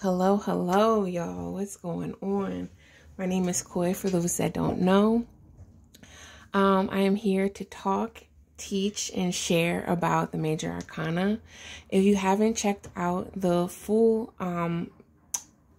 Hello, y'all. What's going on? My name is Koi, for those that don't know. I am here to talk, teach, and share about the Major Arcana. If you haven't checked out the full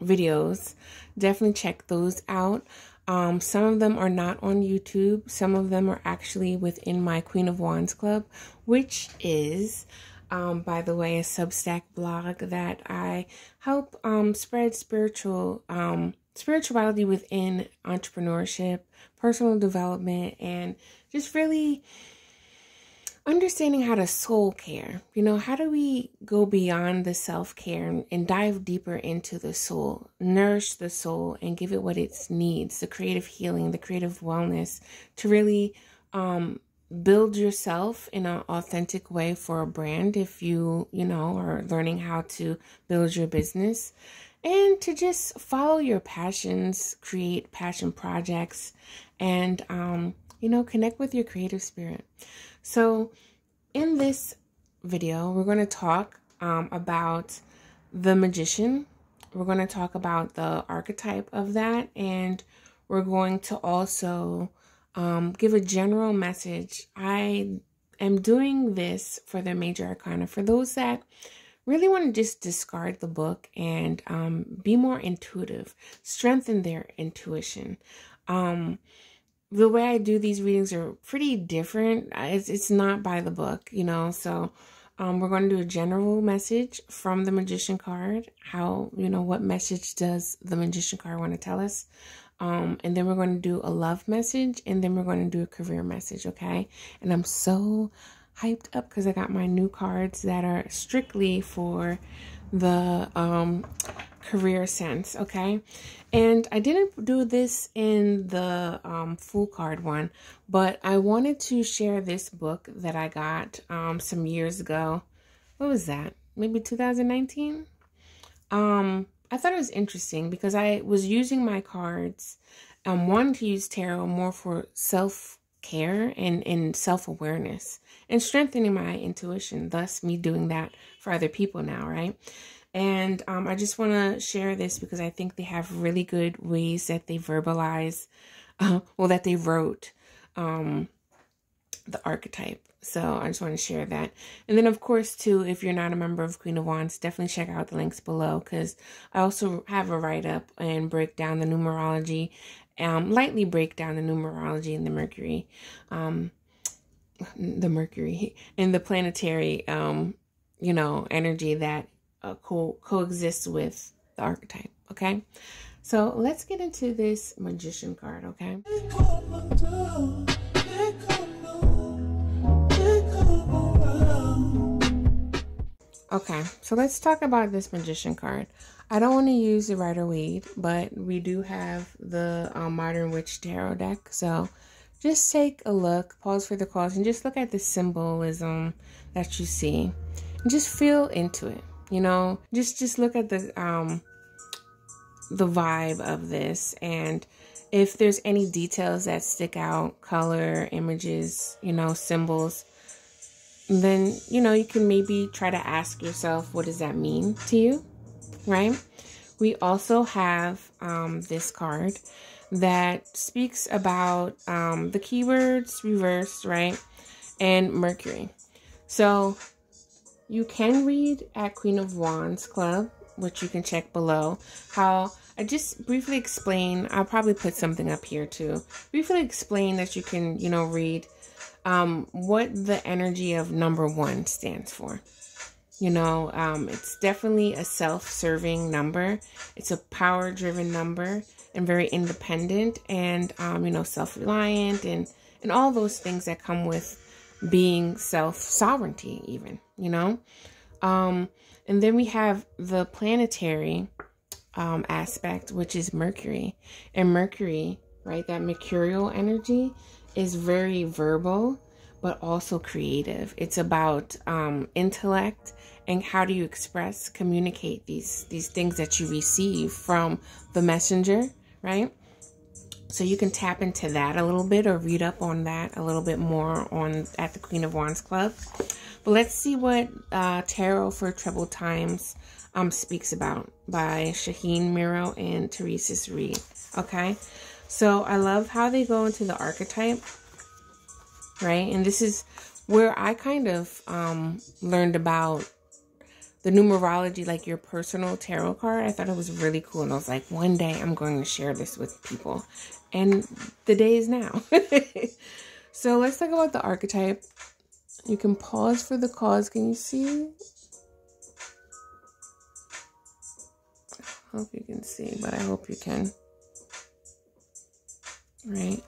videos, definitely check those out. Some of them are not on YouTube. Some of them are actually within my Queen of Wands Club, which is... by the way, a Substack blog that I help spread spirituality within entrepreneurship, personal development, and just really understanding how to soul care. You know, how do we go beyond the self-care and dive deeper into the soul, nourish the soul, and give it what it needs, the creative healing, the creative wellness, to really build yourself in an authentic way for a brand if you are learning how to build your business, and to just follow your passions, create passion projects, and connect with your creative spirit. So in this video, we're going to talk about the magician. We're going to talk about the archetype of that, and we're going to also give a general message. I am doing this for the Major Arcana for those that really want to just discard the book and be more intuitive, strengthen their intuition. The way I do these readings are pretty different. It's not by the book, so we're going to do a general message from the Magician card. How, what message does the Magician card want to tell us? And then we're going to do a love message, and then we're going to do a career message, okay? And I'm so hyped up because I got my new cards that are strictly for the career sense, okay? And I didn't do this in the full card one, but I wanted to share this book that I got some years ago. What was that? Maybe 2019? I thought it was interesting because I was using my cards, wanting to use tarot more for self-care and self-awareness and strengthening my intuition, thus me doing that for other people now, right? And I just want to share this because I think they have really good ways that they verbalize, that they wrote the archetype. So I just want to share that. And then, of course, too, if you're not a member of Queen of Wands, definitely check out the links below, because I also have a write-up and break down the numerology, lightly break down the numerology and the Mercury and the planetary, energy that coexists with the archetype, okay? So let's get into this Magician card, okay? Okay, so let's talk about this Magician card. I don't want to use the Rider-Waite, but we do have the Modern Witch Tarot deck. So just take a look, pause for the cause, and just look at the symbolism that you see. And just feel into it, Just look at the vibe of this. And if there's any details that stick out, color, images, symbols, then, you can maybe try to ask yourself, what does that mean to you, right? We also have this card that speaks about the keywords reversed, right? And Mercury. So you can read at Queen of Wands Club, which you can check below, how I just briefly explain. I'll probably put something up here too. Briefly explain that you can, read what the energy of number 1 stands for. It's definitely a self-serving number. It's a power-driven number and very independent and, self-reliant and all those things that come with being self-sovereignty even, And then we have the planetary aspect, which is Mercury. And Mercury, right, that mercurial energy is very verbal, but also creative. It's about intellect and how do you express, communicate these things that you receive from the messenger, right? So you can tap into that a little bit or read up on that a little bit more at the Queen of Wands Club. But let's see what Tarot for Troubled Times speaks about by Shaheen Miro and Teresis Reed. Okay, so I love how they go into the archetype, right? And this is where I kind of learned about the numerology, like your personal tarot card. I thought it was really cool. And I was like, one day I'm going to share this with people. And the day is now. So let's talk about the archetype. You can pause for the cause. Can you see? I hope you can see, but I hope you can. Right?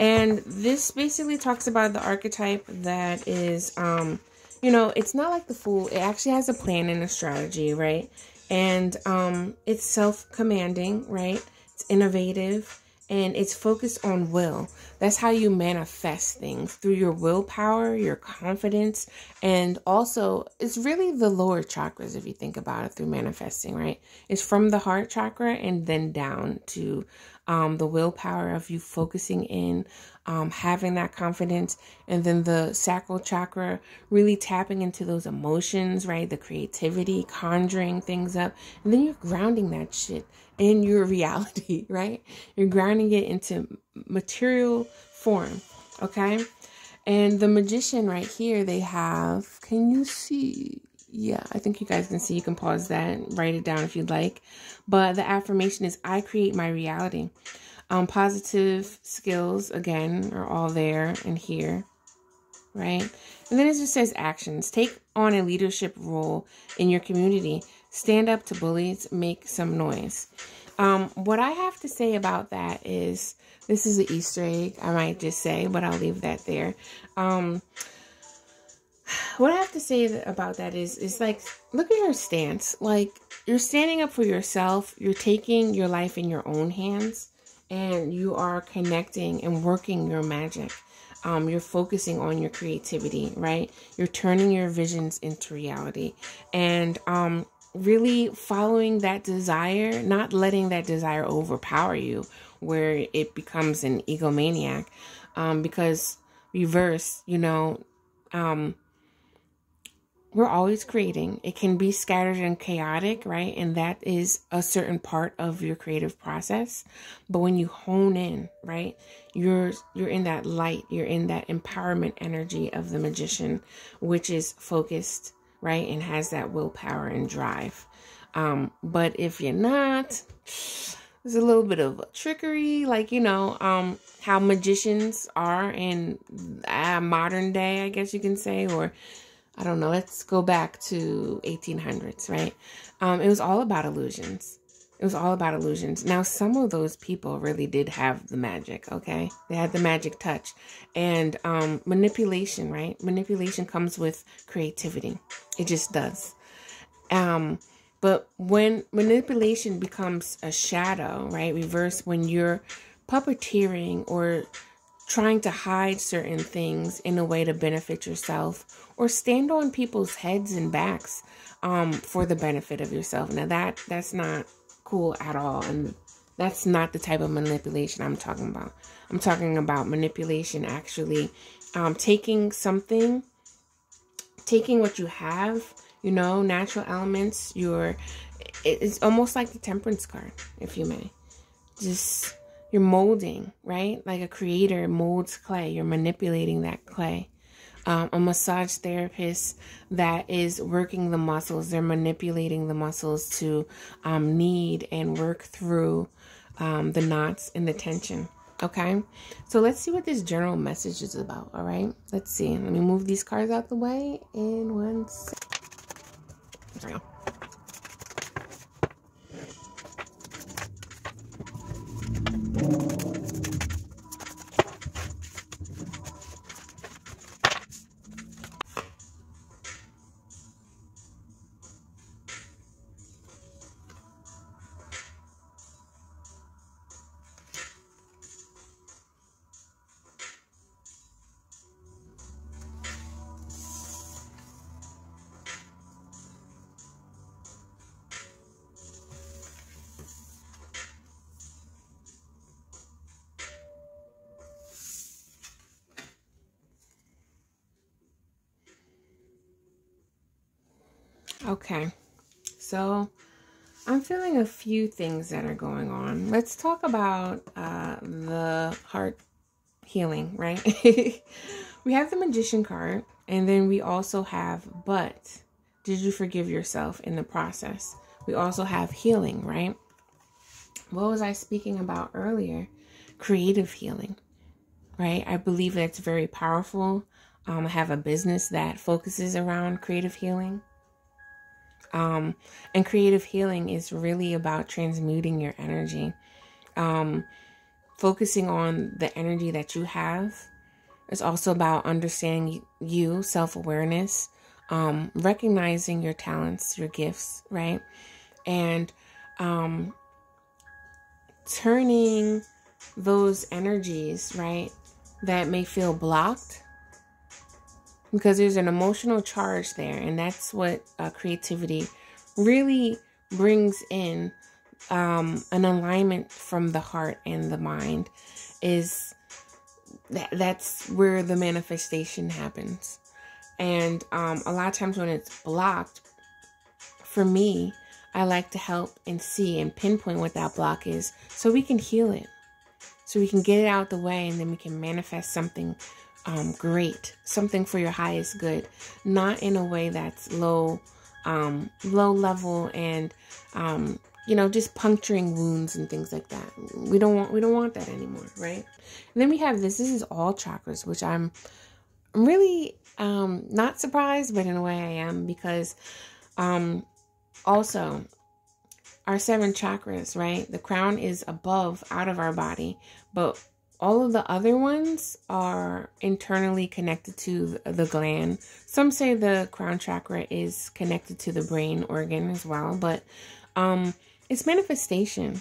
And this basically talks about the archetype that is, you know, it's not like the Fool. It actually has a plan and a strategy, right? And it's self-commanding, right? It's innovative, and it's focused on will. That's how you manifest things, through your willpower, your confidence, and also it's really the lower chakras, if you think about it, through manifesting, right? It's from the heart chakra and then down to the willpower of you focusing in, having that confidence, and then the sacral chakra, really tapping into those emotions, right? The creativity, conjuring things up, and then you're grounding that shit in your reality, right? You're grounding it into material form, okay? And the Magician right here, they have, can you see? Yeah, I think you guys can see. You can pause that and write it down if you'd like. But the affirmation is, I create my reality. Positive skills, again, are all there and here, right? And then it just says actions. Take on a leadership role in your community. Stand up to bullies. Make some noise. What I have to say about that is, this is an Easter egg, I might just say, but I'll leave that there. What I have to say about that is like, look at your stance. Like, you're standing up for yourself. You're taking your life in your own hands, and you are connecting and working your magic. You're focusing on your creativity, right? You're turning your visions into reality, and really following that desire, not letting that desire overpower you where it becomes an egomaniac, because reverse, you know, we're always creating. It can be scattered and chaotic, right? And that is a certain part of your creative process. But when you hone in, right, you're in that light, you're in that empowerment energy of the Magician, which is focused, right, and has that willpower and drive. But if you're not, there's a little bit of trickery, like, you know, how magicians are in modern day, I guess you can say, or I don't know, let's go back to 1800s, right? It was all about illusions. It was all about illusions. Now, some of those people really did have the magic, okay? They had the magic touch. And manipulation, right? Manipulation comes with creativity. It just does. But when manipulation becomes a shadow, right? Reverse, when you're puppeteering or trying to hide certain things in a way to benefit yourself, or stand on people's heads and backs for the benefit of yourself. Now that's not cool at all, and that's not the type of manipulation I'm talking about. I'm talking about manipulation actually taking what you have, you know, natural elements. It's almost like the Temperance card, if you may. Just, you're molding, right? Like a creator molds clay. You're manipulating that clay. A massage therapist that is working the muscles. They're manipulating the muscles to knead and work through the knots and the tension. Okay, so let's see what this general message is about. All right, let's see. Let me move these cards out the way in 1 second. Sorry. Okay, so I'm feeling a few things that are going on. Let's talk about the heart healing, right? We have the Magician card, and then we also have, but did you forgive yourself in the process? We also have healing, right? What was I speaking about earlier? Creative healing, right? I believe that's very powerful. I have a business that focuses around creative healing. And creative healing is really about transmuting your energy. Focusing on the energy that you have. It's also about understanding you, self-awareness, recognizing your talents, your gifts, right? And turning those energies, right, that may feel blocked, because there's an emotional charge there. And that's what creativity really brings in, an alignment from the heart and the mind. Is that's where the manifestation happens. And a lot of times when it's blocked, for me, I like to help and see and pinpoint what that block is, so we can heal it, so we can get it out the way, and then we can manifest something great, something for your highest good, not in a way that's low level and just puncturing wounds and things like that. We don't want that anymore, right? And then we have this is all chakras, which I'm really not surprised, but in a way I am, because also our 7 chakras, right? The crown is above, out of our body, but all of the other ones are internally connected to the gland. Some say the crown chakra is connected to the brain organ as well, but it's manifestation.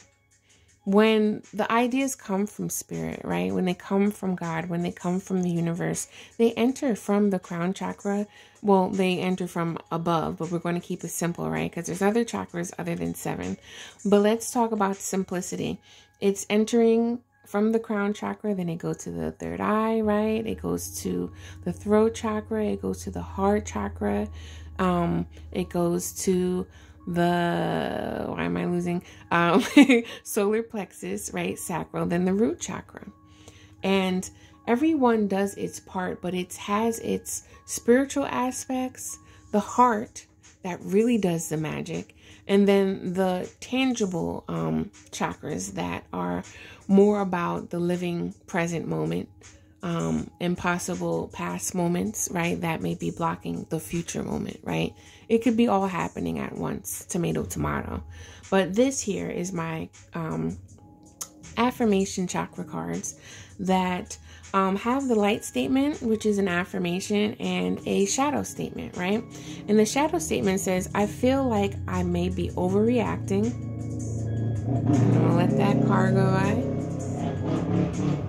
When the ideas come from spirit, right? When they come from God, when they come from the universe, they enter from the crown chakra. Well, they enter from above, but we're going to keep it simple, right? Because there's other chakras other than 7. But let's talk about simplicity. It's entering from the crown chakra, then it goes to the third eye, right? It goes to the throat chakra. It goes to the heart chakra. It goes to the, why am I losing? Solar plexus, right? Sacral, then the root chakra. And everyone does its part, but it has its spiritual aspects, the heart that really does the magic, and then the tangible chakras that are more about the living present moment, impossible past moments, right? That may be blocking the future moment, right? It could be all happening at once, tomato, tomato. But this here is my affirmation chakra cards that have the light statement, which is an affirmation, and a shadow statement, right? And the shadow statement says, I feel like I may be overreacting. I'm gonna let that card go by,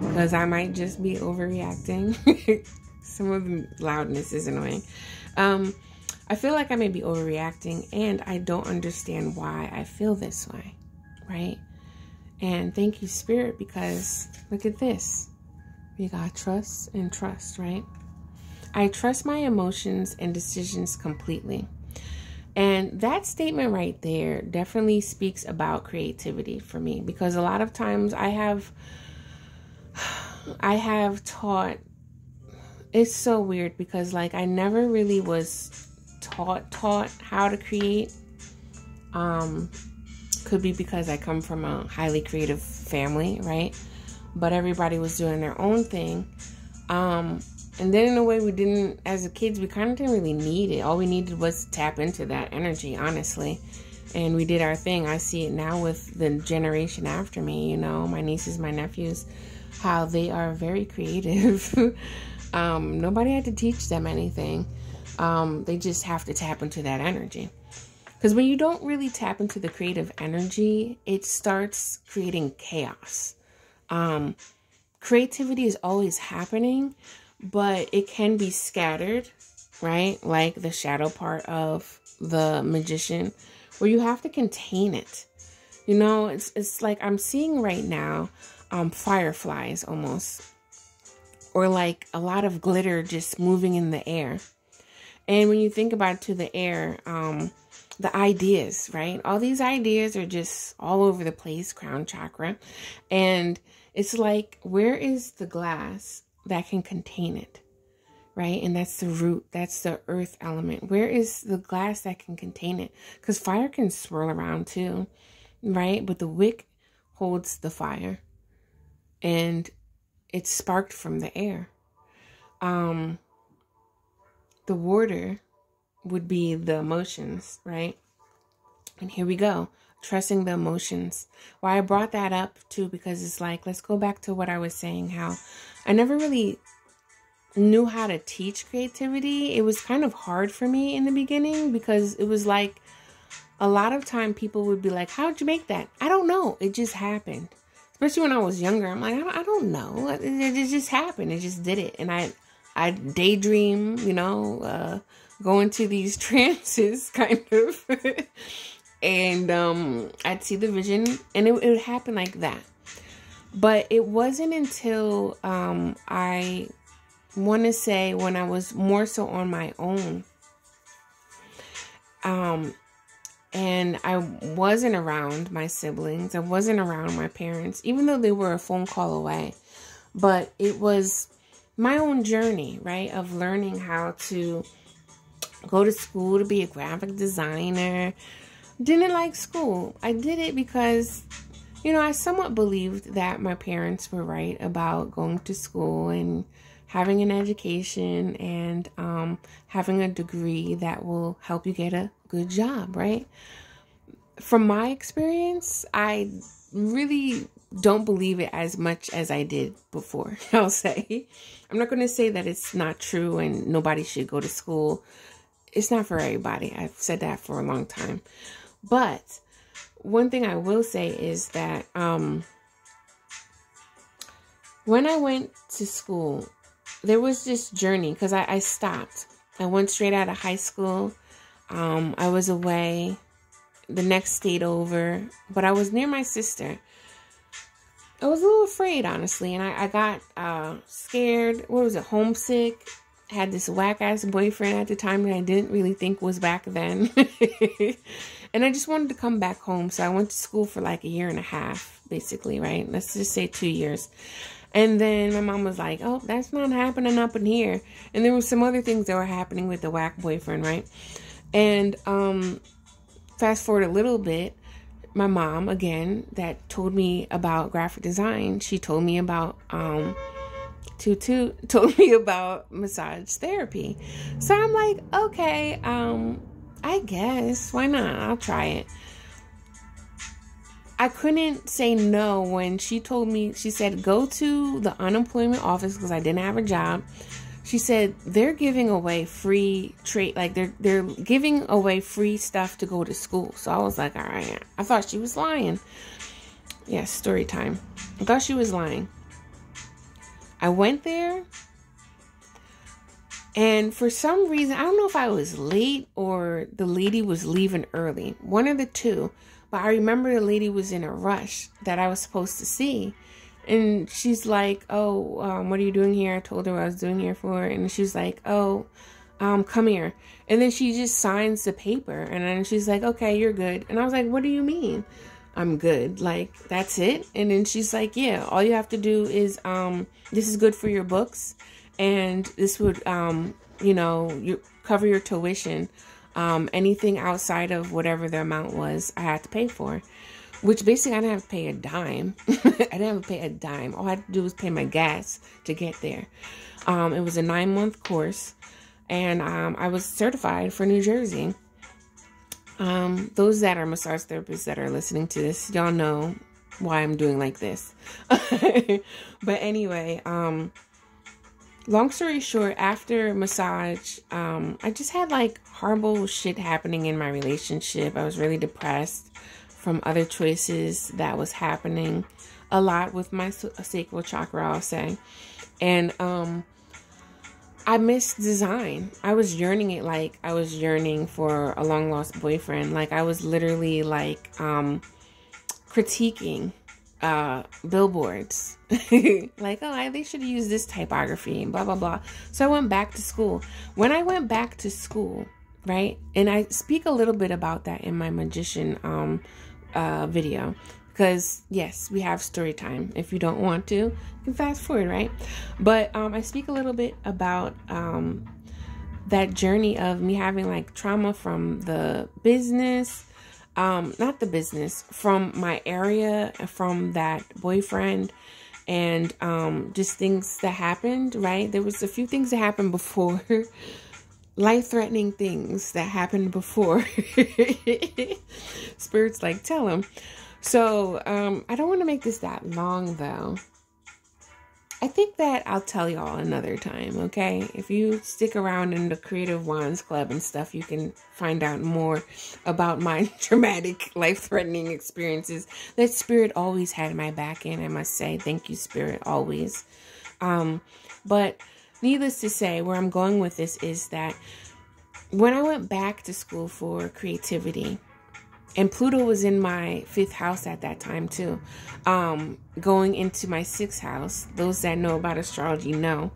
because I might just be overreacting. Some of the loudness is annoying. I feel like I may be overreacting, and I don't understand why I feel this way, right? And thank you, Spirit, because look at this. We got trust and trust, right? I trust my emotions and decisions completely. And that statement right there definitely speaks about creativity for me, because a lot of times I have taught, it's so weird because like I never really was taught how to create. Could be because I come from a highly creative family, right? But everybody was doing their own thing. And then in a way we didn't, as a kids, we kind of didn't really need it. All we needed was to tap into that energy, honestly. And we did our thing. I see it now with the generation after me, my nieces, my nephews, how they are very creative. Nobody had to teach them anything. They just have to tap into that energy. Because when you don't really tap into the creative energy, it starts creating chaos. Creativity is always happening, but it can be scattered, right? Like the shadow part of the magician, where you have to contain it. It's like I'm seeing right now, fireflies almost, or like a lot of glitter just moving in the air. And when you think about it, to the air, the ideas, right? All these ideas are just all over the place, crown chakra. And it's like, where is the glass that can contain it, right? And that's the root. That's the earth element. Where is the glass that can contain it? Because fire can swirl around too, right? But the wick holds the fire. And it's sparked from the air. The water would be the emotions, right? And here we go, trusting the emotions. Why I brought that up too, because it's like, let's go back to what I was saying, how I never really knew how to teach creativity. It was kind of hard for me in the beginning, because it was like, a lot of time people would be like, how'd you make that? I don't know. It just happened. Especially when I was younger. I'm like, I don't know. It just happened. It just did it. And I daydream, go into these trances kind of. And I'd see the vision, and it would happen like that. But it wasn't until I want to say when I was more so on my own, and I wasn't around my siblings, I wasn't around my parents, even though they were a phone call away. But it was my own journey, right, of learning how to go to school to be a graphic designer. Didn't like school. I did it because, I somewhat believed that my parents were right about going to school and having an education and having a degree that will help you get a good job, right? From my experience, I really don't believe it as much as I did before, I'll say. I'm not going to say that it's not true and nobody should go to school. It's not for everybody. I've said that for a long time. But one thing I will say is that when I went to school, there was this journey, because I stopped. I went straight out of high school. I was away the next state over, but I was near my sister. I was a little afraid, honestly, and I got scared. What was it? Homesick. I had this whack-ass boyfriend at the time that I didn't really think was back then. And I just wanted to come back home. So I went to school for like a year and a half, basically, right? Let's just say 2 years. And then my mom was like, oh, that's not happening up in here. And there were some other things that were happening with the whack boyfriend, right? And fast forward a little bit, my mom, again, that told me about graphic design, she told me about told me about massage therapy. So I'm like, okay, I guess, why not? I'll try it. I couldn't say no when she told me, she said, go to the unemployment office, because I didn't have a job. She said, they're giving away free they're giving away free stuff to go to school. So I was like, all right. I thought she was lying. Yes, story time. I thought she was lying. I went there, and for some reason, I don't know if I was late or the lady was leaving early. One of the two. But I remember the lady was in a rush that I was supposed to see. And she's like, oh, what are you doing here? I told her what I was doing here for. And she's like, oh, come here. And then she just signs the paper. And then she's like, okay, you're good. And I was like, what do you mean I'm good? Like, that's it? And then she's like, yeah, all you have to do is, this is good for your books. And this would, you cover your tuition. Anything outside of whatever the amount was, I had to pay for. Which basically I didn't have to pay a dime. I didn't have to pay a dime. All I had to do was pay my gas to get there. It was a 9-month course. And I was certified for New Jersey. Those that are massage therapists that are listening to this, y'all know why I'm doing like this. But anyway, long story short, after massage, I just had like horrible shit happening in my relationship. I was really depressed from other choices that was happening a lot with my sacral chakra, I'll say. And I missed design. I was yearning it like I was yearning for a long lost boyfriend. Like I was literally like critiquing billboards. Like, oh, they should use this typography and blah, blah, blah. So I went back to school. When I went back to school, right? And I speak a little bit about that in my magician video. Because, yes, we have story time. If you don't want to, you can fast forward, right? But I speak a little bit about that journey of me having like trauma from the business, not the business, from my area, from that boyfriend, and just things that happened, right? There was a few things that happened before, life-threatening things that happened before. Spirits like, tell them. So I don't want to make this that long, though. I think that I'll tell y'all another time, okay? If you stick around in the Creative Wands Club and stuff, you can find out more about my traumatic, life-threatening experiences. That Spirit always had my back in, I must say. Thank you, Spirit, always. But needless to say, where I'm going with this is that when I went back to school for creativity, and Pluto was in my 5th house at that time too. Going into my 6th house, those that know about astrology know.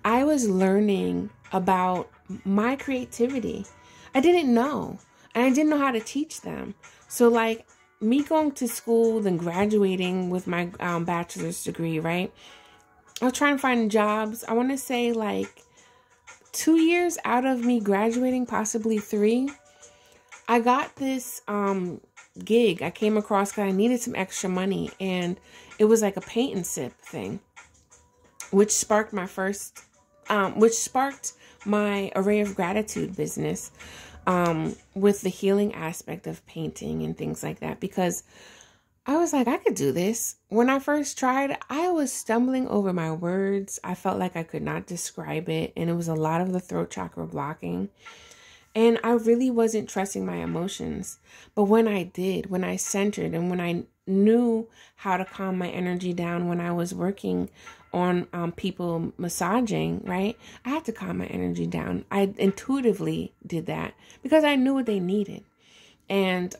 I was learning about my creativity. I didn't know. And I didn't know how to teach them. So like me going to school, then graduating with my bachelor's degree, right? I was trying to find jobs. I want to say like 2 years out of me graduating, possibly 3. I got this gig I came across because I needed some extra money, and it was like a paint and sip thing, which sparked my my array of gratitude business with the healing aspect of painting and things like that, because I was like, I could do this. When I first tried, I was stumbling over my words. I felt like I could not describe it, and it was a lot of the throat chakra blocking. And I really wasn't trusting my emotions. But when I did, when I centered, and when I knew how to calm my energy down when I was working on people massaging, right? I had to calm my energy down. I intuitively did that because I knew what they needed. And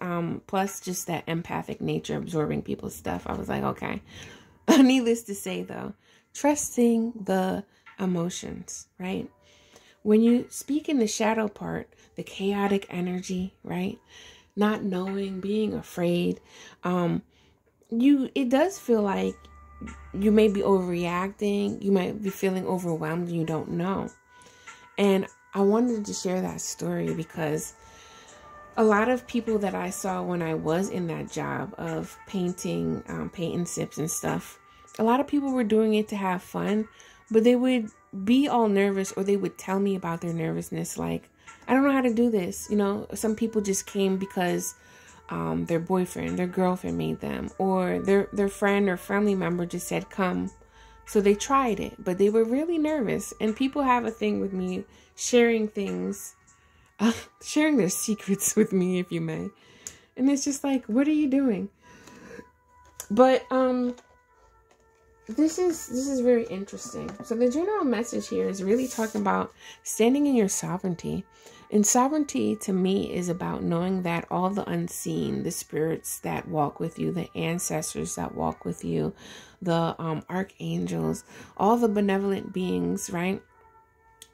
plus just that empathic nature, absorbing people's stuff. I was like, okay. Needless to say, though, trusting the emotions, right? When you speak in the shadow part, the chaotic energy, right? Not knowing, being afraid, it does feel like you may be overreacting. You might be feeling overwhelmed and you don't know. And I wanted to share that story because a lot of people that I saw when I was in that job of painting, paint and sips and stuff, a lot of people were doing it to have fun, but they would be all nervous, or they would tell me about their nervousness. Like, I don't know how to do this. You know, some people just came because their boyfriend, their girlfriend made them, or their friend or family member just said, come. So they tried it, but they were really nervous. And people have a thing with me sharing things, sharing their secrets with me, if you may. And it's just like, what are you doing? But, This is very interesting. So the general message here is really talking about standing in your sovereignty. And sovereignty to me is about knowing that all the unseen, the spirits that walk with you, the ancestors that walk with you, the archangels, all the benevolent beings, right,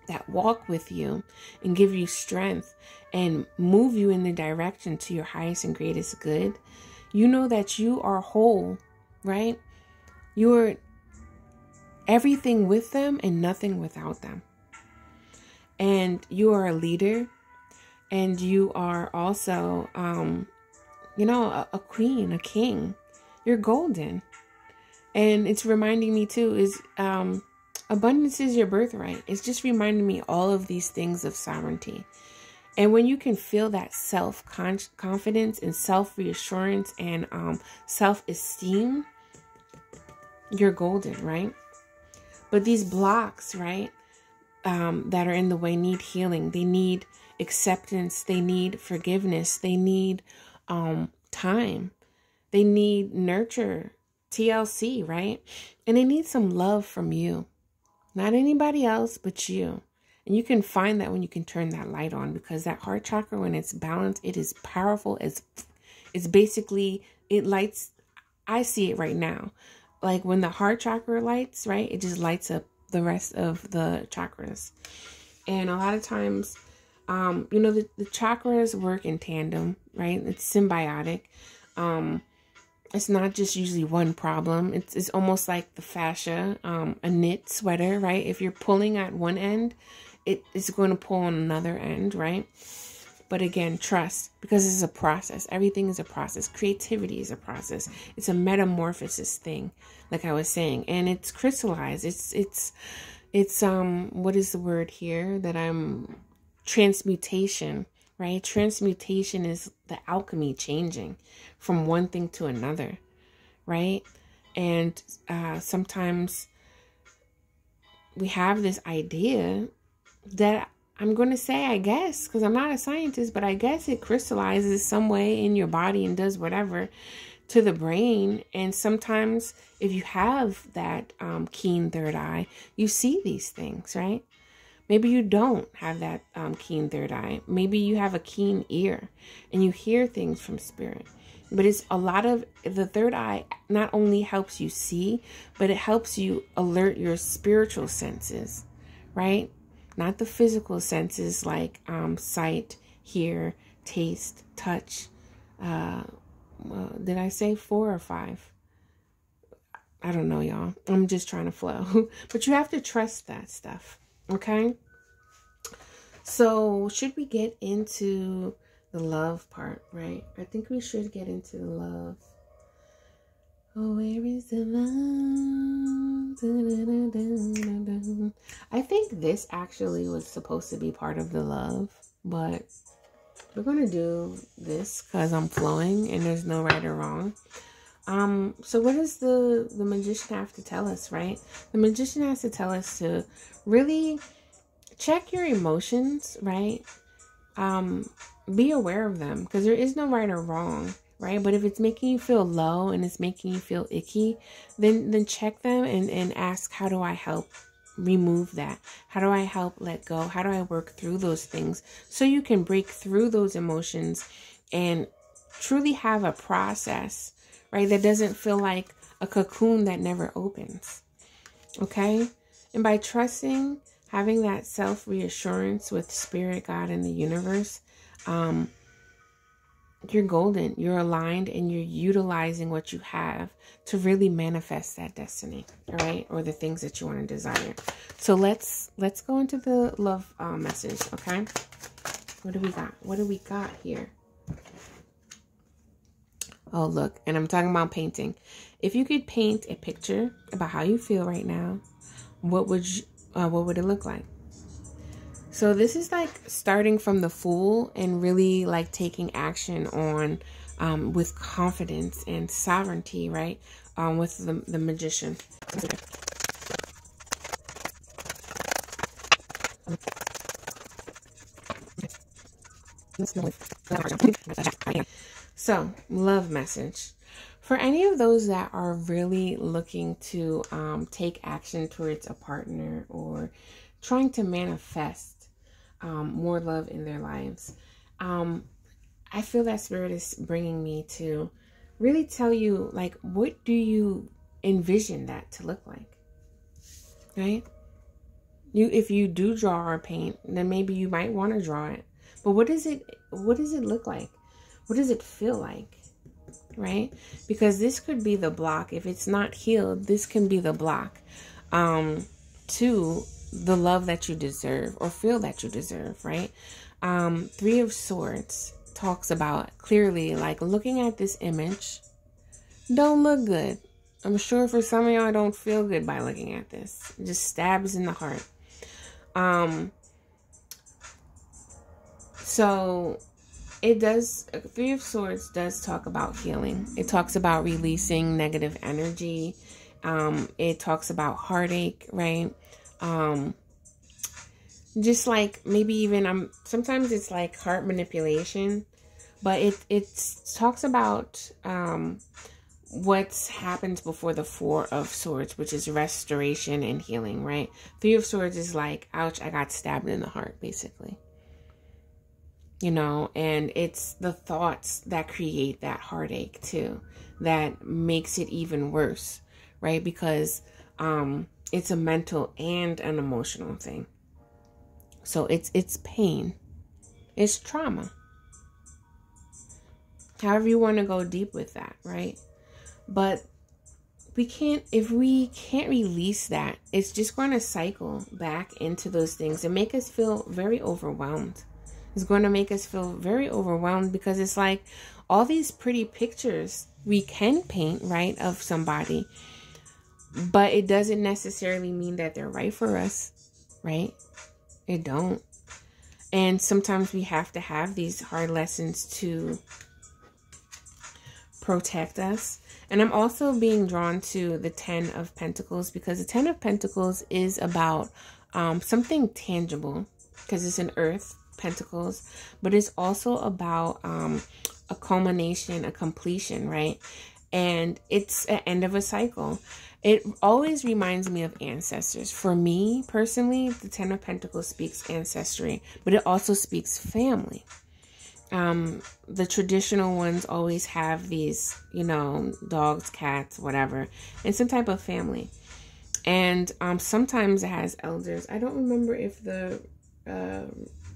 that walk with you and give you strength and move you in the direction to your highest and greatest good. You know that you are whole, right? You're everything with them and nothing without them. And you are a leader, and you are also, a queen, a king. You're golden. And it's reminding me too is, abundance is your birthright. It's just reminding me all of these things of sovereignty. And when you can feel that self-confidence and self-reassurance and self-esteem, you're golden, right? But these blocks, right, that are in the way need healing. They need acceptance. They need forgiveness. They need time. They need nurture, TLC, right? And they need some love from you. Not anybody else but you. And you can find that when you can turn that light on, because that heart chakra, when it's balanced, it is powerful. It's basically, it lights I see it right now. Like when the heart chakra lights, right? It just lights up the rest of the chakras. And a lot of times, you know, the chakras work in tandem, right? It's symbiotic. It's not just usually one problem. It's almost like the fascia, a knit sweater, right? If you're pulling at one end, it's going to pull on another end, right? But again, trust, because it's a process. Everything is a process. Creativity is a process. It's a metamorphosis thing, like I was saying, and it's crystallized. It's what is the word here that I'm transmutation, right? Transmutation is the alchemy changing from one thing to another, right? And sometimes we have this idea that I'm going to say, I guess, because I'm not a scientist, but I guess it crystallizes some way in your body and does whatever to the brain. And sometimes if you have that keen third eye, you see these things, right? Maybe you don't have that keen third eye. Maybe you have a keen ear and you hear things from spirit. But it's a lot of the third eye not only helps you see, but it helps you alert your spiritual senses, right? Not the physical senses like sight, hear, taste, touch. Did I say 4 or 5? I don't know, y'all. I'm just trying to flow. But you have to trust that stuff, okay? So should we get into the love part, right? I think we should get into the love. Oh, where is the love? I think this actually was supposed to be part of the love, but we're going to do this because I'm flowing and there's no right or wrong. So what does the magician have to tell us, right? The magician has to tell us to really check your emotions, right? Be aware of them because there is no right or wrong. Right? But if it's making you feel low and it's making you feel icky, then check them and ask, how do I help remove that? How do I help let go? How do I work through those things so you can break through those emotions and truly have a process, right? That doesn't feel like a cocoon that never opens. Okay? And by trusting, having that self-reassurance with spirit, God, and the universe, you're golden, you're aligned, and you're utilizing what you have to really manifest that destiny, all right? Or the things that you want to desire. So let's go into the love message, okay? What do we got? What do we got here? Oh, look, and I'm talking about painting. If you could paint a picture about how you feel right now, what would it look like? So this is like starting from the Fool and really like taking action on with confidence and sovereignty, right? With the magician. So, love message. For any of those that are really looking to take action towards a partner or trying to manifest more love in their lives, I feel that spirit is bringing me to really tell you, like, what do you envision that to look like, right? If you do draw or paint, then maybe you might want to draw it. But what does it look like? What does it feel like, right? Because this could be the block. If it's not healed, this can be the block to the love that you deserve or feel that you deserve, right? 3 of Swords talks about clearly, like, looking at this image don't look good. I'm sure for some of y'all don't feel good by looking at this. It just stabs in the heart. So it does, 3 of Swords does talk about healing. It talks about releasing negative energy. It talks about heartache, right? Just like maybe even sometimes it's like heart manipulation, but it talks about what's happened before the 4 of Swords, which is restoration and healing, right? 3 of Swords is like, ouch, I got stabbed in the heart, basically. you know, and it's the thoughts that create that heartache too, that makes it even worse, right? Because it's a mental and an emotional thing. So it's pain, it's trauma, however you want to go deep with that, right? But if we can't release that, it's just going to cycle back into those things and make us feel very overwhelmed. It's going to make us feel very overwhelmed because it's like all these pretty pictures we can paint, right, of somebody, but it doesn't necessarily mean that they're right for us, right? It don't. And sometimes we have to have these hard lessons to protect us. And I'm also being drawn to the 10 of Pentacles because the 10 of Pentacles is about something tangible, because it's an earth pentacles, but it's also about a culmination, a completion, right? And it's an end of a cycle. It always reminds me of ancestors. For me personally, the 10 of Pentacles speaks ancestry, but it also speaks family. The traditional ones always have these, you know, dogs, cats, whatever, and some type of family. And sometimes it has elders. I don't remember if the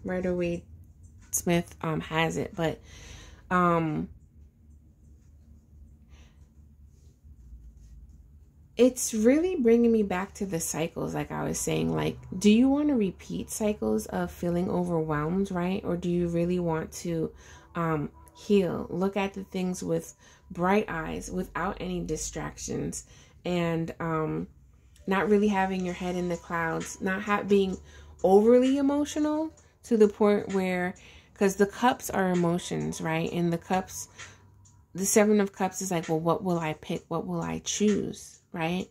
Rider-Waite Smith has it, but it's really bringing me back to the cycles, like I was saying. Like, do you want to repeat cycles of feeling overwhelmed, right? Or do you really want to heal, look at the things with bright eyes, without any distractions, and not really having your head in the clouds, not being overly emotional to the point where, because the cups are emotions, right? And the cups, the 7 of Cups is like, well, what will I pick? What will I choose? Right?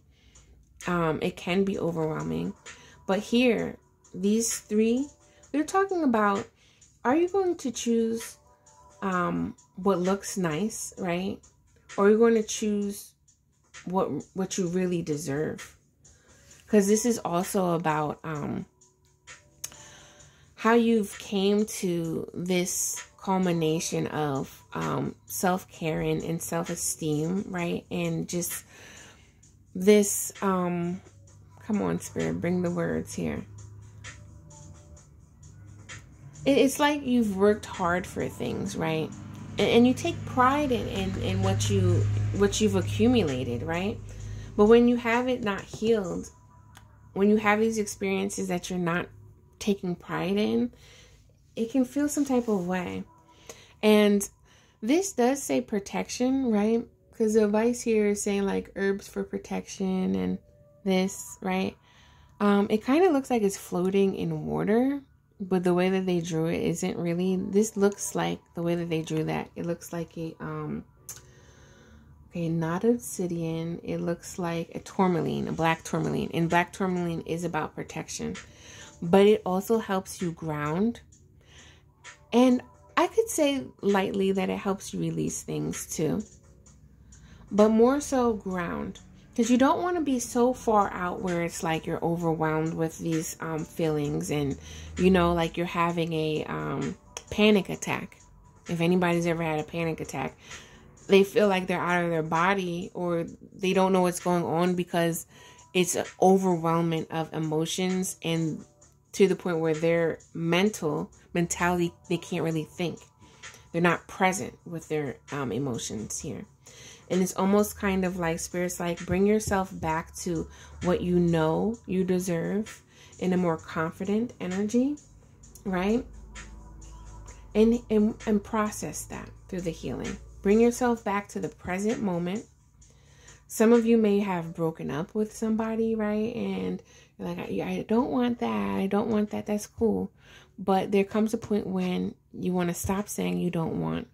It can be overwhelming. But here, these 3, they're talking about, are you going to choose what looks nice, right? Or are you going to choose what you really deserve? Because this is also about how you've came to this culmination of self-care and self-esteem, right? And just this, come on, Spirit, bring the words here. It's like you've worked hard for things, right? And you take pride in what you've accumulated, right? But when you have it not healed, when you have these experiences that you're not taking pride in, it can feel some type of way. And this does say protection, right? Because the advice here is saying like herbs for protection and this, right? It kind of looks like it's floating in water, but the way that they drew it isn't really. This looks like, the way that they drew that, it looks like a not obsidian. It looks like a tourmaline, a black tourmaline. And black tourmaline is about protection, but it also helps you ground. And I could say lightly that it helps you release things too, but more so ground, because you don't want to be so far out where it's like you're overwhelmed with these feelings, and you know, like you're having a panic attack. If anybody's ever had a panic attack, they feel like they're out of their body, or they don't know what's going on because it's an overwhelming of emotions, and to the point where their mentality, they can't really think. They're not present with their emotions here. And it's almost kind of like Spirit's like, bring yourself back to what you know you deserve in a more confident energy, right? And process that through the healing. Bring yourself back to the present moment. Some of you may have broken up with somebody, right? And you're like, I don't want that. I don't want that. That's cool. But there comes a point when you want to stop saying you don't want.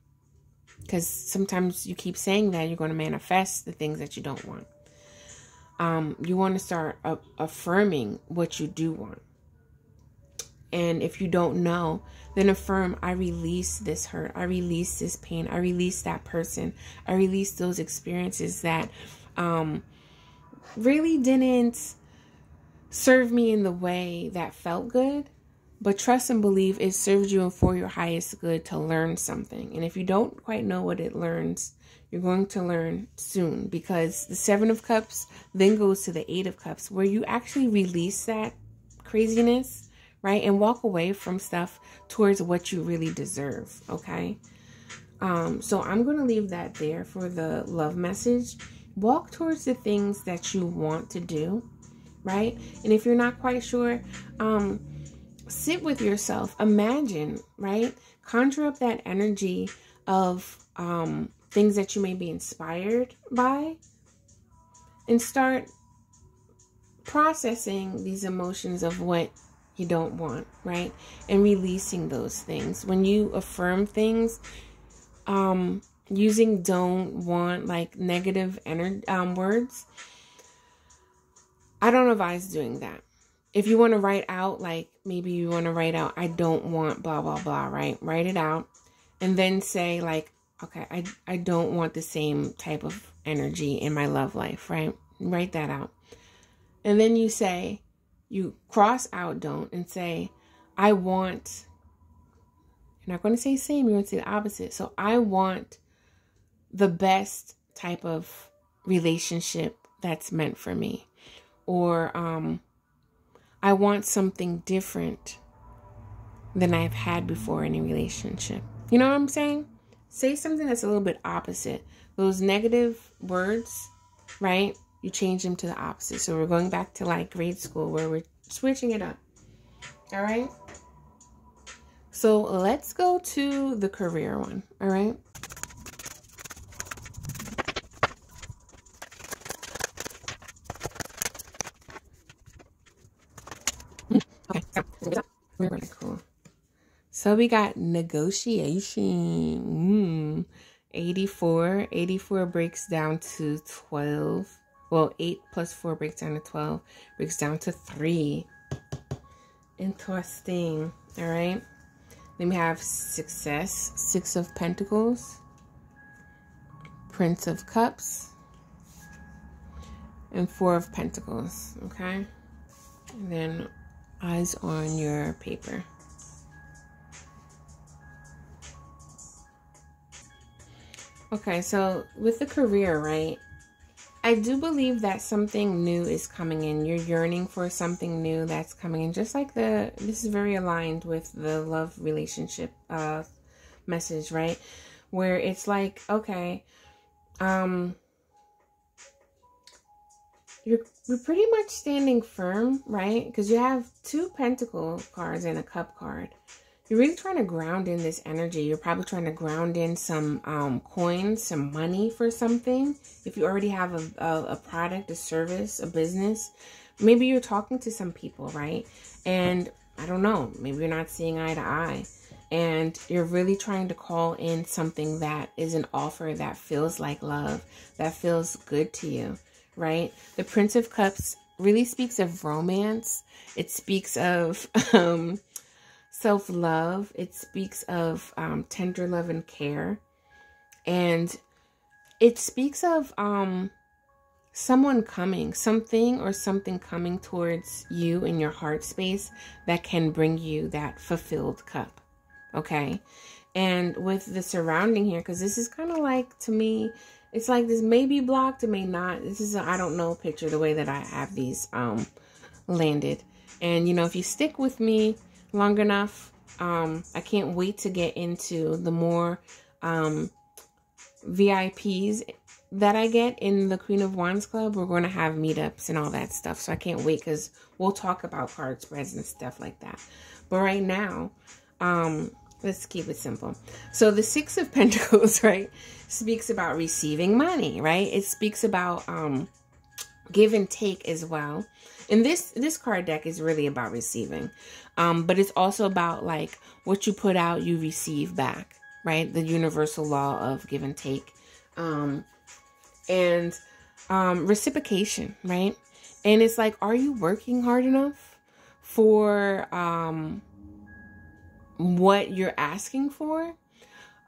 Because sometimes you keep saying that, you're going to manifest the things that you don't want. You want to start affirming what you do want. And if you don't know, then affirm, I release this hurt. I release this pain. I release that person. I release those experiences that really didn't serve me in the way that felt good. But trust and believe it serves you and for your highest good to learn something. And if you don't quite know what it learns, you're going to learn soon, because the Seven of Cups then goes to the Eight of Cups, where you actually release that craziness, right? And walk away from stuff towards what you really deserve, okay? So I'm going to leave that there for the love message. Walk towards the things that you want to do, right? And if you're not quite sure, sit with yourself, imagine, right? Conjure up that energy of things that you may be inspired by, and start processing these emotions of what you don't want, right? And releasing those things. When you affirm things, using don't want, like negative words, I don't advise doing that. If you want to write out, like maybe you want to write out, I don't want blah, blah, blah, right? Write it out and then say like, okay, I don't want the same type of energy in my love life, right? Write that out. And then you say, you cross out don't and say, I want, you're not going to say same, you're going to say the opposite. So I want the best type of relationship that's meant for me. Or I want something different than I've had before in a relationship. You know what I'm saying? Say something that's a little bit opposite. Those negative words, right? You change them to the opposite. So we're going back to like grade school where we're switching it up. All right? So let's go to the career one. All right? Okay. Really cool. So we got negotiation. 84. 84 breaks down to 12. Well, 8 plus 4 breaks down to 12. Breaks down to 3. Interesting. All right. Then we have success. 6 of Pentacles. Prince of Cups. And 4 of Pentacles. Okay. And then eyes on your paper. Okay, so with the career, right? I do believe that something new is coming in. You're yearning for something new that's coming in. Just like this is very aligned with the love relationship message, right? Where it's like, okay, you're pretty much standing firm, right? Because you have 2 Pentacle cards and a Cup card. You're really trying to ground in this energy. You're probably trying to ground in some coins, some money for something. If you already have a product, a service, a business, maybe you're talking to some people, right? And I don't know, maybe you're not seeing eye to eye. And you're really trying to call in something that is an offer that feels like love, that feels good to you, right? The Prince of Cups really speaks of romance. It speaks of self-love. It speaks of tender love and care. And it speaks of someone coming, something or something coming towards you in your heart space that can bring you that fulfilled cup. Okay. And with the surrounding here, because this is kind of like, to me, it's like this may be blocked, it may not. This is a I don't know picture, the way that I have these landed. And, you know, if you stick with me long enough, I can't wait to get into the more VIPs that I get in the Queen of Wands Club. We're going to have meetups and all that stuff. So I can't wait, because we'll talk about card spreads and stuff like that. But right now, let's keep it simple. So the 6 of Pentacles, right, speaks about receiving money, right? It speaks about give and take as well. And this card deck is really about receiving. But it's also about like what you put out, you receive back, right? The universal law of give and take. And reciprocation, right? And it's like, are you working hard enough for what you're asking for?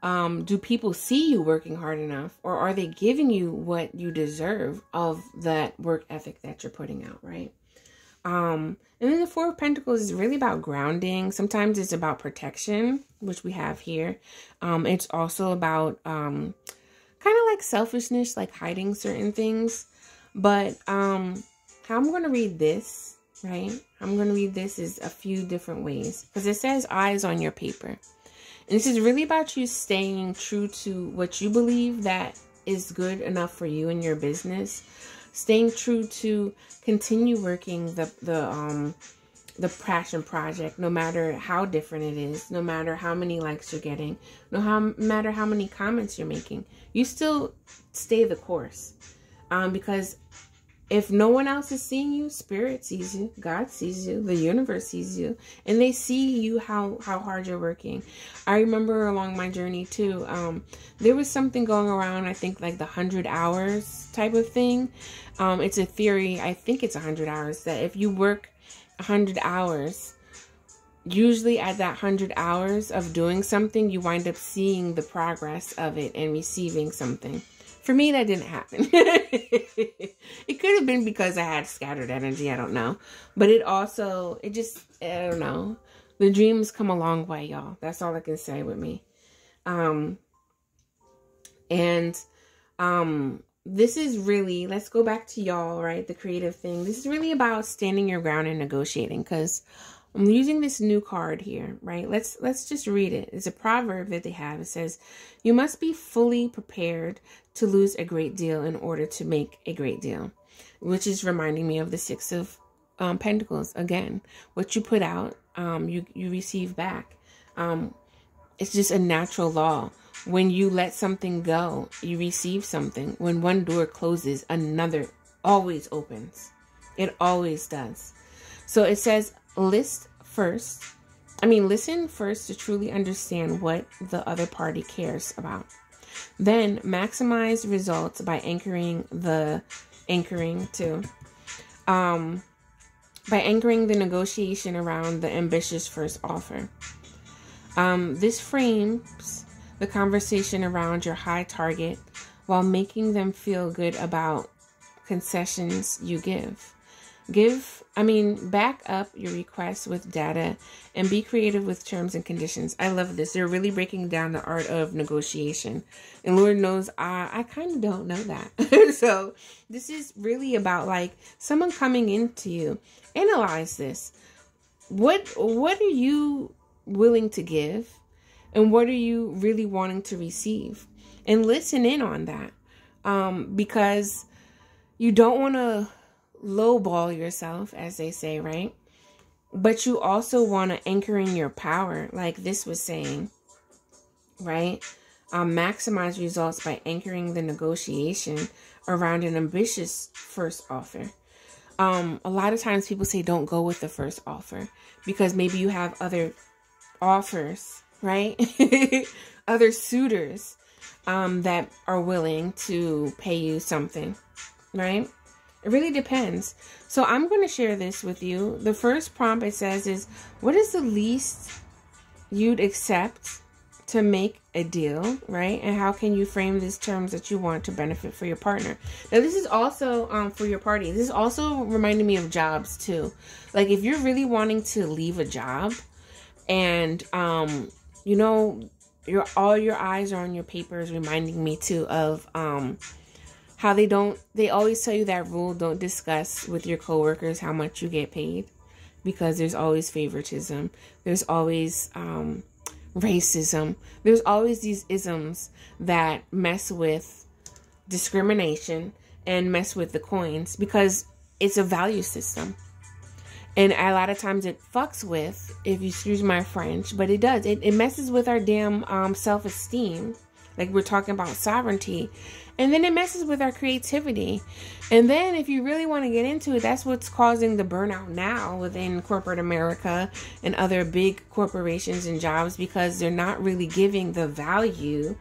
Do people see you working hard enough, or are they giving you what you deserve of that work ethic that you're putting out, right? And then the Four of Pentacles is really about grounding. Sometimes it's about protection, which we have here. It's also about kind of like selfishness, like hiding certain things. But how I'm going to read this, right? I'm going to read this is a few different ways. Because it says eyes on your paper. And this is really about you staying true to what you believe that is good enough for you and your business. Staying true to continue working the passion project, no matter how different it is, no matter how many likes you're getting, no matter how many comments you're making, you still stay the course. Because if no one else is seeing you, Spirit sees you, God sees you, the universe sees you, and they see you how hard you're working. I remember along my journey too, there was something going around, I think like the 100 hours type of thing. It's a theory, I think it's 100 hours, that if you work 100 hours, usually at that 100 hours of doing something, you wind up seeing the progress of it and receiving something. For me, that didn't happen. It could have been because I had scattered energy. I don't know. But it just, I don't know. The dreams come a long way, y'all. That's all I can say with me. This is really, let's go back to y'all, right? The creative thing. This is really about standing your ground and negotiating, because I'm using this new card here, right? Let's just read it. It's a proverb that they have. It says, you must be fully prepared to lose a great deal in order to make a great deal, which is reminding me of the Six of Pentacles. Again, what you put out, you receive back. It's just a natural law. When you let something go, you receive something. When one door closes, another always opens. It always does. So it says, listen first to truly understand what the other party cares about. Then maximize results by anchoring the negotiation around the ambitious first offer. This frames the conversation around your high target while making them feel good about concessions you give. Back up your requests with data and be creative with terms and conditions. I love this. They're really breaking down the art of negotiation. And Lord knows, I kind of don't know that. So this is really about like someone coming into you. Analyze this. What are you willing to give? And what are you really wanting to receive? And listen in on that. Because you don't want to lowball yourself, as they say, right? But you also want to anchor in your power, like this was saying, right? Maximize results by anchoring the negotiation around an ambitious first offer. A lot of times people say don't go with the first offer because maybe you have other offers, right? Other suitors that are willing to pay you something, right? It really depends. So I'm going to share this with you. The first prompt it says is, what is the least you'd accept to make a deal, right? And how can you frame these terms that you want to benefit for your partner? Now, this is also for your party. This is also reminding me of jobs too. Like if you're really wanting to leave a job and, you know, all your eyes are on your papers, reminding me too of, how they always tell you that rule, don't discuss with your coworkers how much you get paid, because there's always favoritism. There's always racism. There's always these isms that mess with discrimination and mess with the coins, because it's a value system. And a lot of times it fucks with, if you excuse my French, but it does. It messes with our damn self-esteem. Like we're talking about sovereignty. And then it messes with our creativity. And then if you really want to get into it, that's what's causing the burnout now within corporate America and other big corporations and jobs, because they're not really giving the value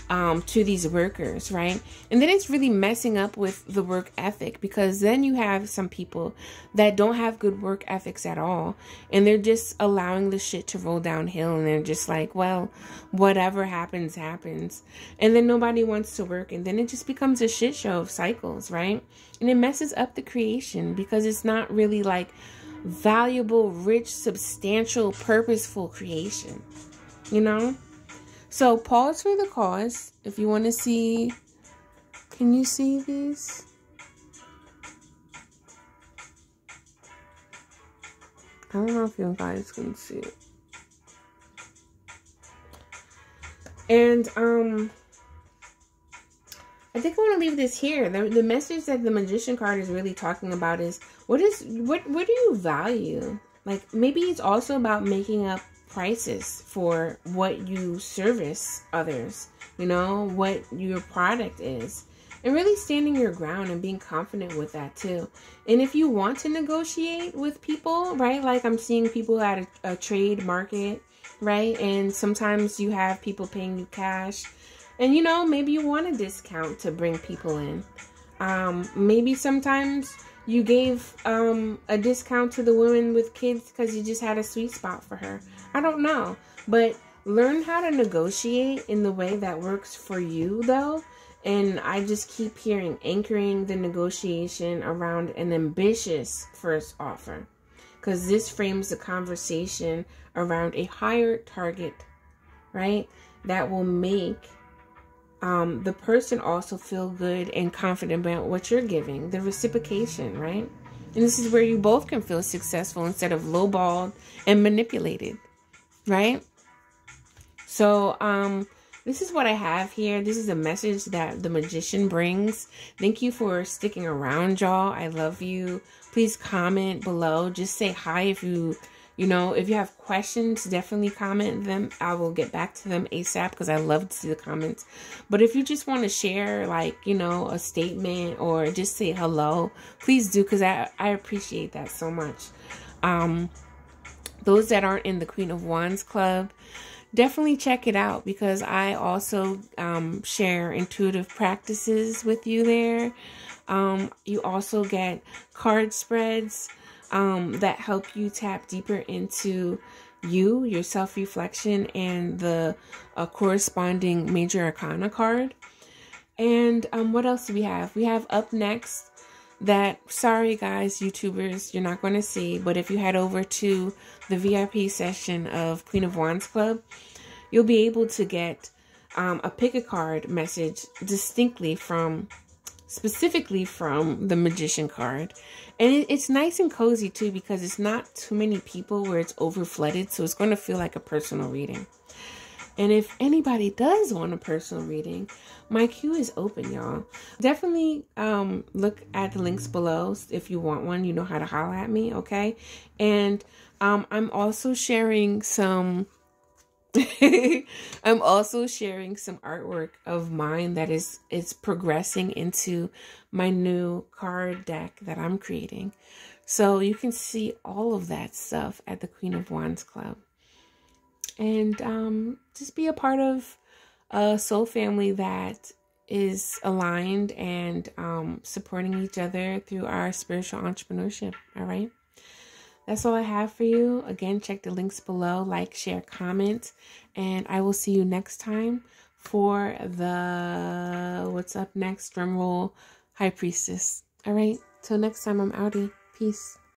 to these workers, right? And then it's really messing up with the work ethic, because then you have some people that don't have good work ethics at all. And they're just allowing the shit to roll downhill. And they're just like, well, whatever happens, happens. And then nobody wants to work. And then it just becomes a shit show of cycles, right? And it messes up the creation, because it's not really like valuable, rich, substantial, purposeful creation. You know? So pause for the cause. If you want to see, can you see these? I don't know if you guys can see it. And I think I want to leave this here. The message that the Magician card is really talking about is what do you value? Like, maybe it's also about making up prices for what you service others, you know, what your product is, and really standing your ground and being confident with that too. And if you want to negotiate with people, right, like I'm seeing people at a trade market, right, and sometimes you have people paying you cash, and you know, maybe you want a discount to bring people in. Maybe sometimes you gave a discount to the woman with kids because you just had a sweet spot for her. I don't know. But learn how to negotiate in the way that works for you, though. And I just keep hearing anchoring the negotiation around an ambitious first offer, because this frames the conversation around a higher target, right? That will make the person also feel good and confident about what you're giving, the reciprocation, right? And this is where you both can feel successful instead of lowballed and manipulated, right? So, this is what I have here. This is a message that the Magician brings. Thank you for sticking around, y'all. I love you. Please comment below. Just say hi if you know, if you have questions, definitely comment them. I will get back to them ASAP because I love to see the comments. But if you just want to share, like, you know, a statement or just say hello, please do, because I appreciate that so much. Those that aren't in the Queen of Wands Club, definitely check it out, because I also share intuitive practices with you there. You also get card spreads that help you tap deeper into your self-reflection, and the corresponding Major Arcana card. And what else do we have? We have up next that, sorry guys, YouTubers, you're not going to see, but if you head over to the VIP session of Queen of Wands Club, you'll be able to get a pick a card message specifically from the Magician card. And it's nice and cozy too, because it's not too many people where it's over flooded, so it's going to feel like a personal reading. And if anybody does want a personal reading, my queue is open, y'all. Definitely look at the links below if you want one. You know how to holler at me, okay? And I'm also sharing some I'm also sharing some artwork of mine that is progressing into my new card deck that I'm creating. So you can see all of that stuff at the Queen of Wands Club. And just be a part of a soul family that is aligned and supporting each other through our spiritual entrepreneurship. All right. That's all I have for you. Again, check the links below, like, share, comment, and I will see you next time for the, what's up next, drumroll, High Priestess. All right, till next time, I'm outie. Peace.